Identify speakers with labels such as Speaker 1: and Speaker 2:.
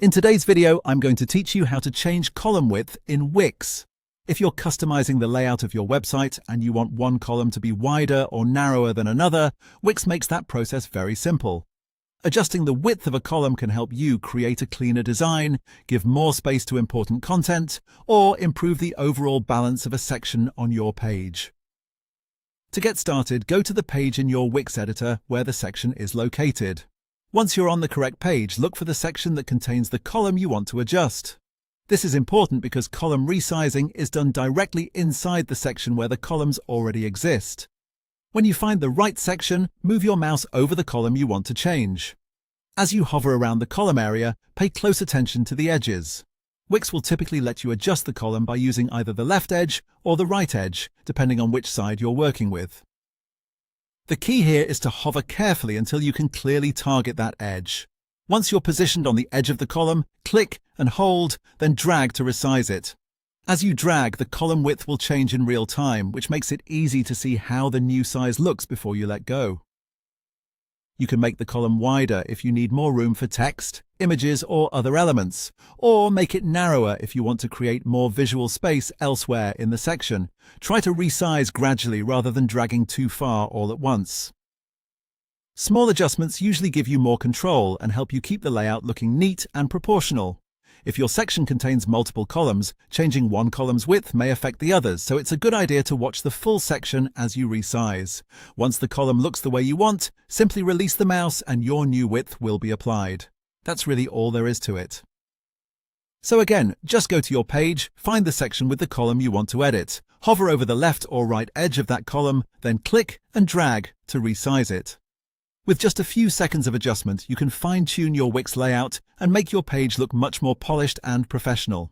Speaker 1: In today's video, I'm going to teach you how to change column width in Wix. If you're customizing the layout of your website and you want one column to be wider or narrower than another, Wix makes that process very simple. Adjusting the width of a column can help you create a cleaner design, give more space to important content, or improve the overall balance of a section on your page. To get started, go to the page in your Wix editor where the section is located. Once you're on the correct page, look for the section that contains the column you want to adjust. This is important because column resizing is done directly inside the section where the columns already exist. When you find the right section, move your mouse over the column you want to change. As you hover around the column area, pay close attention to the edges. Wix will typically let you adjust the column by using either the left edge or the right edge, depending on which side you're working with. The key here is to hover carefully until you can clearly target that edge. Once you're positioned on the edge of the column, click and hold, then drag to resize it. As you drag, the column width will change in real time, which makes it easy to see how the new size looks before you let go. You can make the column wider if you need more room for text, images, or other elements, or make it narrower if you want to create more visual space elsewhere in the section. Try to resize gradually rather than dragging too far all at once. Small adjustments usually give you more control and help you keep the layout looking neat and proportional. If your section contains multiple columns, changing one column's width may affect the others, so it's a good idea to watch the full section as you resize. Once the column looks the way you want, simply release the mouse and your new width will be applied. That's really all there is to it. So again, just go to your page, find the section with the column you want to edit, hover over the left or right edge of that column, then click and drag to resize it. With just a few seconds of adjustment, you can fine-tune your Wix layout and make your page look much more polished and professional.